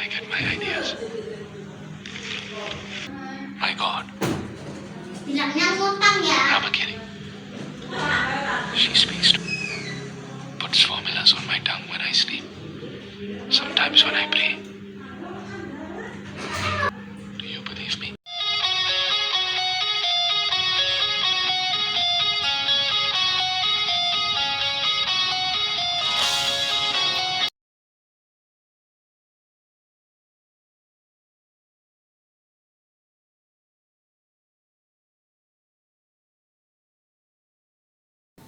I get my ideas. My God, Bilangnya ngutang ya. I'm a kidding. She speaks to me, puts formulas on my tongue when I sleep. Sometimes when I pray. Do you believe me?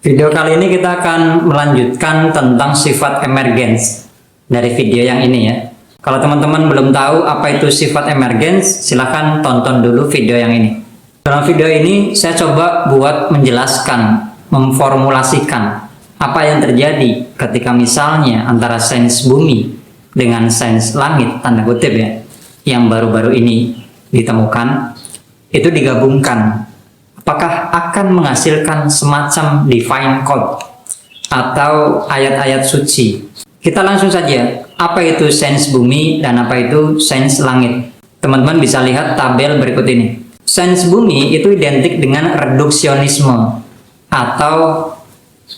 Video kali ini kita akan melanjutkan tentang sifat emergens dari video yang ini ya. Kalau teman-teman belum tahu apa itu sifat emergens, silahkan tonton dulu video yang ini. Dalam video ini saya coba buat menjelaskan, memformulasikan apa yang terjadi ketika misalnya antara sains bumi dengan sains langit, tanda kutip ya, yang baru-baru ini ditemukan, itu digabungkan. Apakah akan menghasilkan semacam divine code atau ayat-ayat suci? Kita langsung saja, apa itu sains bumi dan apa itu sains langit? Teman-teman bisa lihat tabel berikut ini. Sains bumi itu identik dengan reduksionisme atau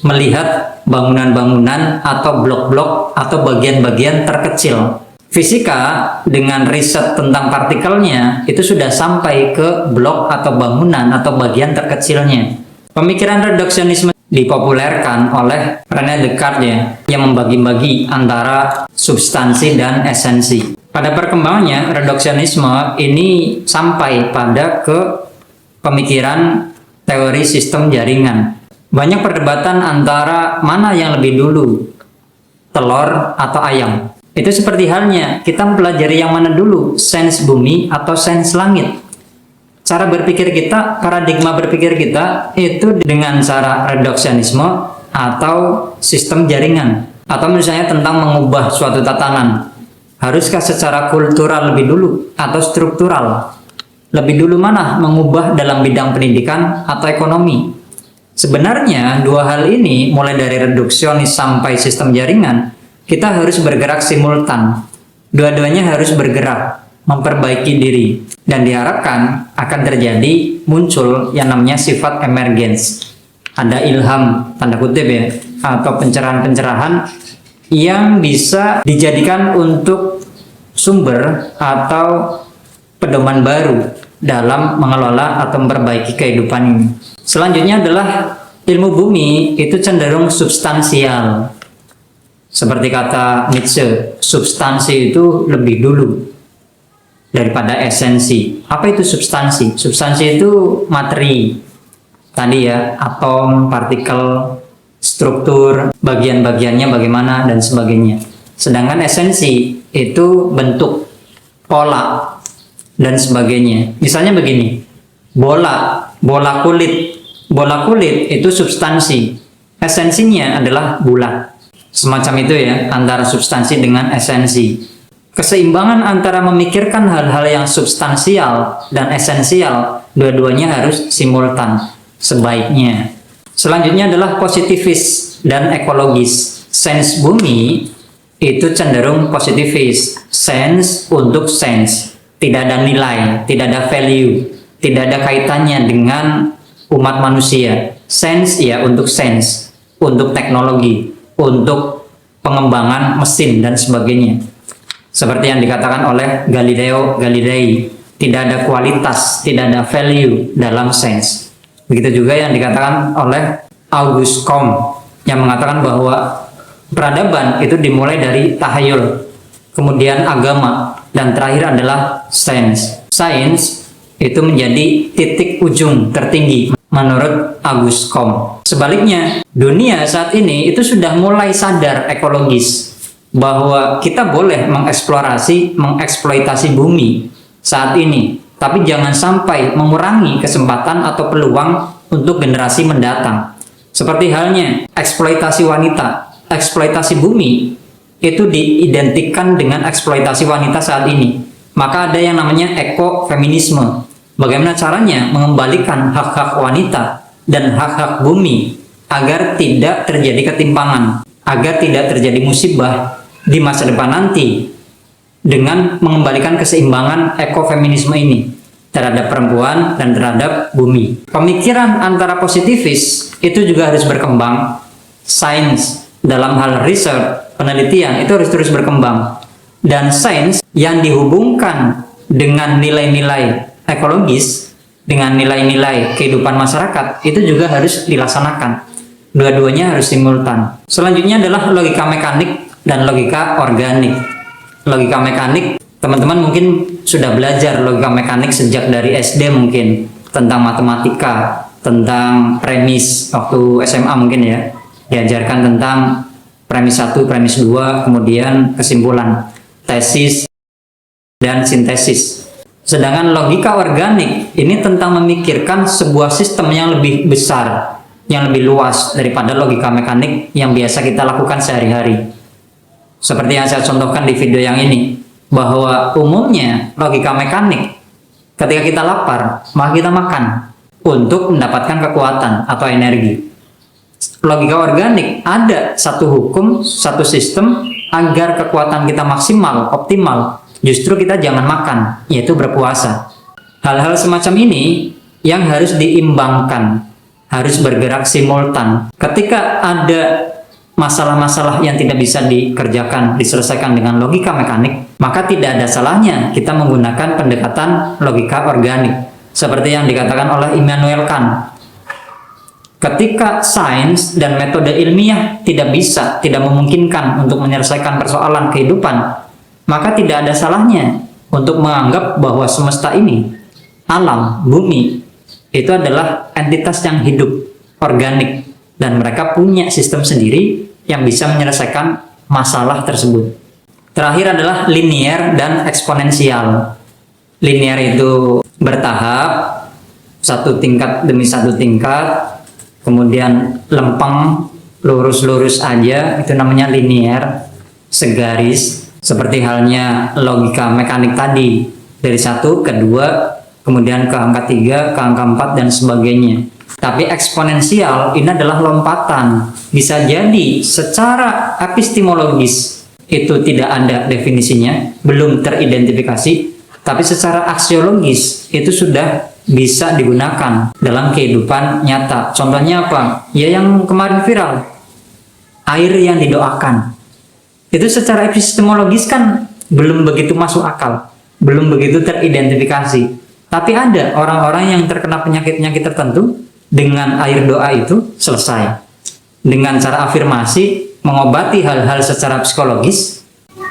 melihat bangunan-bangunan atau blok-blok atau bagian-bagian terkecil. Fisika dengan riset tentang partikelnya itu sudah sampai ke blok atau bangunan atau bagian terkecilnya. Pemikiran reduksionisme dipopulerkan oleh René Descartes ya, yang membagi-bagi antara substansi dan esensi. Pada perkembangannya, reduksionisme ini sampai pada ke pemikiran teori sistem jaringan. Banyak perdebatan antara mana yang lebih dulu, telur atau ayam. Itu seperti halnya kita mempelajari yang mana dulu, sains bumi atau sains langit. Cara berpikir kita, paradigma berpikir kita itu dengan cara reduksionisme atau sistem jaringan. Atau misalnya tentang mengubah suatu tatanan. Haruskah secara kultural lebih dulu atau struktural? Lebih dulu mana mengubah dalam bidang pendidikan atau ekonomi? Sebenarnya dua hal ini mulai dari reduksionis sampai sistem jaringan, kita harus bergerak simultan. Dua-duanya harus bergerak, memperbaiki diri. Dan diharapkan akan terjadi muncul yang namanya sifat emergens. Ada ilham, tanda kutip ya, atau pencerahan-pencerahan yang bisa dijadikan untuk sumber atau pedoman baru dalam mengelola atau memperbaiki kehidupan ini. Selanjutnya adalah ilmu bumi itu cenderung substansial. Seperti kata Nietzsche, substansi itu lebih dulu daripada esensi. Apa itu substansi? Substansi itu materi. Tadi ya, atom, partikel, struktur, bagian-bagiannya bagaimana, dan sebagainya. Sedangkan esensi itu bentuk, pola, dan sebagainya. Misalnya begini, bola kulit. Bola kulit itu substansi. Esensinya adalah bulat. Semacam itu ya, antara substansi dengan esensi. Keseimbangan antara memikirkan hal-hal yang substansial dan esensial, dua-duanya harus simultan, sebaiknya. Selanjutnya adalah positivis dan ekologis. Sains bumi itu cenderung positivis. Sains untuk sains. Tidak ada nilai, tidak ada value, tidak ada kaitannya dengan umat manusia. Sains ya untuk sains, untuk teknologi, untuk pengembangan mesin dan sebagainya. Seperti yang dikatakan oleh Galileo Galilei, tidak ada kualitas, tidak ada value dalam sains. Begitu juga yang dikatakan oleh Auguste Comte yang mengatakan bahwa peradaban itu dimulai dari tahayul, kemudian agama, dan terakhir adalah sains. Sains itu menjadi titik ujung tertinggi menurut Auguste Comte. Sebaliknya, dunia saat ini itu sudah mulai sadar ekologis bahwa kita boleh mengeksploitasi bumi saat ini, tapi jangan sampai mengurangi kesempatan atau peluang untuk generasi mendatang. Seperti halnya eksploitasi wanita, eksploitasi bumi itu diidentikan dengan eksploitasi wanita saat ini. Maka ada yang namanya ekofeminisme. Bagaimana caranya mengembalikan hak-hak wanita dan hak-hak bumi agar tidak terjadi ketimpangan, agar tidak terjadi musibah di masa depan nanti. dengan mengembalikan keseimbangan ekofeminisme ini terhadap perempuan dan terhadap bumi. Pemikiran antara positivis itu juga harus berkembang. Sains dalam hal research, penelitian itu harus terus berkembang. Dan sains yang dihubungkan dengan nilai-nilai ekologis, dengan nilai-nilai kehidupan masyarakat, itu juga harus dilaksanakan. Dua-duanya harus simultan. Selanjutnya adalah logika mekanik dan logika organik. Logika mekanik, teman-teman mungkin sudah belajar logika mekanik sejak dari SD mungkin, tentang matematika, tentang premis waktu SMA mungkin ya. Diajarkan tentang premis 1, premis 2, kemudian kesimpulan, tesis, dan sintesis. Sedangkan logika organik ini tentang memikirkan sebuah sistem yang lebih besar, yang lebih luas daripada logika mekanik yang biasa kita lakukan sehari-hari. Seperti yang saya contohkan di video yang ini, bahwa umumnya logika mekanik, ketika kita lapar, maka kita makan untuk mendapatkan kekuatan atau energi. Logika organik ada satu hukum, satu sistem agar kekuatan kita maksimal, optimal. Justru kita jangan makan, yaitu berpuasa. Hal-hal semacam ini yang harus diimbangkan, harus bergerak simultan. Ketika ada masalah-masalah yang tidak bisa dikerjakan, diselesaikan dengan logika mekanik, maka tidak ada salahnya kita menggunakan pendekatan logika organik. Seperti yang dikatakan oleh Immanuel Kant. Ketika sains dan metode ilmiah tidak memungkinkan untuk menyelesaikan persoalan kehidupan, maka tidak ada salahnya untuk menganggap bahwa semesta ini, alam, bumi, itu adalah entitas yang hidup, organik, dan mereka punya sistem sendiri yang bisa menyelesaikan masalah tersebut. Terakhir adalah linier dan eksponensial. Linier itu bertahap, satu tingkat demi satu tingkat, kemudian lempeng, lurus-lurus aja, itu namanya linier, segaris, seperti halnya logika mekanik tadi, dari 1 ke 2, kemudian ke angka 3, ke angka 4, dan sebagainya. Tapi eksponensial ini adalah lompatan. Bisa jadi secara epistemologis itu tidak ada definisinya, belum teridentifikasi, tapi secara aksiologis itu sudah bisa digunakan dalam kehidupan nyata. Contohnya apa? Ya yang kemarin viral, air yang didoakan. Itu secara epistemologis kan belum begitu masuk akal, belum begitu teridentifikasi. Tapi ada orang-orang yang terkena penyakit-penyakit tertentu, dengan air doa itu selesai. Dengan cara afirmasi, mengobati hal-hal secara psikologis,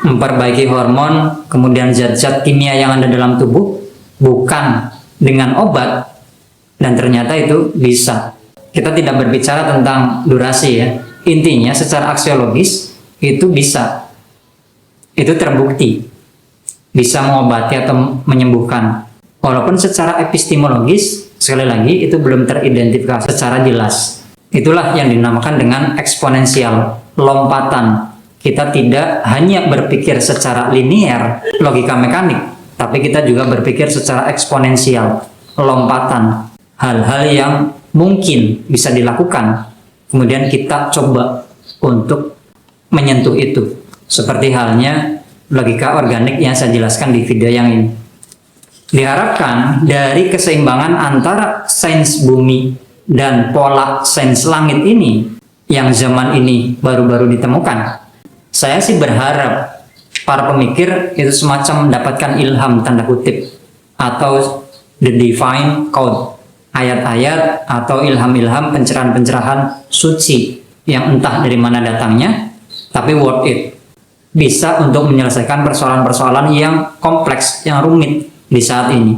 memperbaiki hormon, kemudian zat-zat kimia yang ada dalam tubuh, bukan dengan obat, dan ternyata itu bisa. Kita tidak berbicara tentang durasi ya. Intinya secara aksiologis itu bisa. Itu terbukti. Bisa mengobati atau menyembuhkan. Walaupun secara epistemologis, sekali lagi, itu belum teridentifikasi secara jelas. Itulah yang dinamakan dengan eksponensial, lompatan. Kita tidak hanya berpikir secara linier, logika mekanik, tapi kita juga berpikir secara eksponensial, lompatan. Hal-hal yang mungkin bisa dilakukan, kemudian kita coba untuk menyentuh itu. Seperti halnya logika organik yang saya jelaskan di video yang ini. Diharapkan dari keseimbangan antara sains bumi dan pola sains langit ini yang zaman ini baru-baru ditemukan, saya sih berharap para pemikir itu semacam mendapatkan ilham tanda kutip atau the divine code, ayat-ayat atau ilham-ilham, pencerahan-pencerahan suci yang entah dari mana datangnya, tapi worth it. Bisa untuk menyelesaikan persoalan-persoalan yang kompleks, yang rumit di saat ini.